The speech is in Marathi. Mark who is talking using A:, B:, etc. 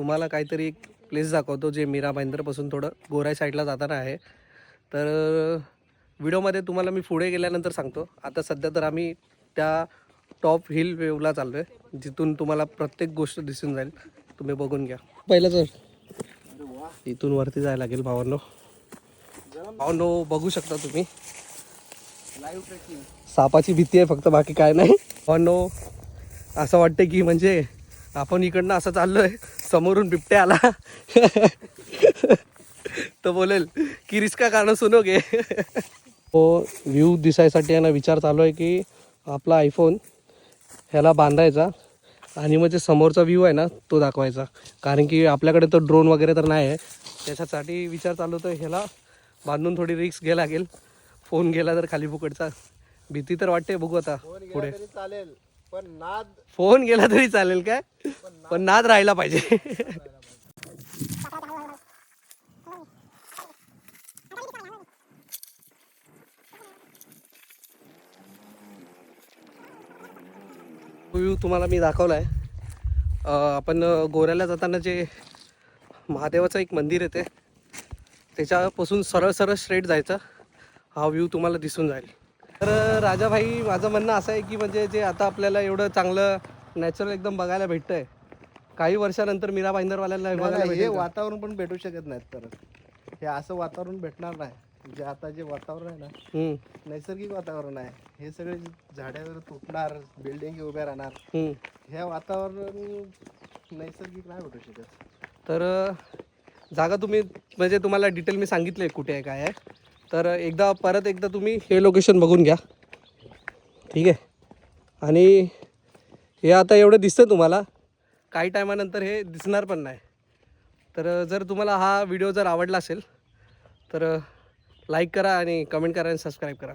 A: तुम्हाला काहीतरी एक प्लेस दाखवतो जे मीरा भाईंदरपासून थोडं गोराई साईडला जाताना आहे. तर व्हिडिओमध्ये तुम्हाला मी पुढे गेल्यानंतर सांगतो. आता सध्या तर आम्ही त्या टॉप हिल वेवला चाललो आहे, जिथून तुम्हाला प्रत्येक गोष्ट दिसून जाईल. तुम्ही बघून घ्या. पहिलं तर इथून वरती जायला लागेल भावांनो. बघू शकता तुम्ही,
B: लाईव्ह ट्रेकिंग.
A: सापाची भीती आहे फक्त, बाकी काय नाही. भावांनो असं वाटतं की म्हणजे आपण इकडनं असं चाललोय, समोरून बिबट्या आला तर बोलेल की रिस्का गाणं सुनोगे. तो व्ह्यू दिसायसाठी आहे ना, विचार चालू आहे की आपला आयफोन ह्याला बांधायचा आणि मग जे समोरचा व्ह्यू आहे ना तो दाखवायचा. कारण की आपल्याकडे तर ड्रोन वगैरे तर नाही आहे. त्याच्यासाठी विचार चालू होतं ह्याला बांधून थोडी रिस्क घ्यायला लागेल. फोन गेला तर खाली फुकटचा, भीती तर वाटते. बघू आता पुढे.
B: चालेल पण नाद.
A: फोन गेला तरी चालेल काय, पण नाद राहिला पाहिजे. व्ह्यू तुम्हाला मी दाखवला आहे. आपण गोऱ्याला जाताना जे महादेवाचं एक मंदिर येते त्याच्यापासून सरळ सरळ स्ट्रेट जायचं. हा व्ह्यू तुम्हाला दिसून जाईल. तर राजाभाई, माझं म्हणणं असं आहे की म्हणजे जे आता आपल्याला एवढं चांगलं नॅचरल एकदम बघायला भेटतं आहे, काही वर्षानंतर मीरा भाईंदरवाल्यांना बघायला
B: हे
A: भेटेल का?
B: वातावरण पण भेटू शकत नाहीत परत. हे असं वातावरण भेटणार नाही. जे आता जे वातावरण आहे ना, नैसर्गिक वातावरण आहे. हे सगळे झाडावर तुटणार, बिल्डिंग उभ्या राहणार. हे वातावरण नैसर्गिक नाही भेटू शकत.
A: तर जागा तुम्ही म्हणजे तुम्हाला डिटेल मी सांगितलं आहे कुठे आहे काय आहे. तर परत एकदा तुम्ही हे लोकेशन बघून घ्या, ठीक आहे. आणि हे आता एवढं दिसतं तुम्हाला, काही टायमानंतर हे दिसणार पण नाही. तर जर तुम्हाला हा व्हिडिओ जर आवडला असेल तर लाईक करा आणि कमेंट करा आणि सबस्क्राईब करा.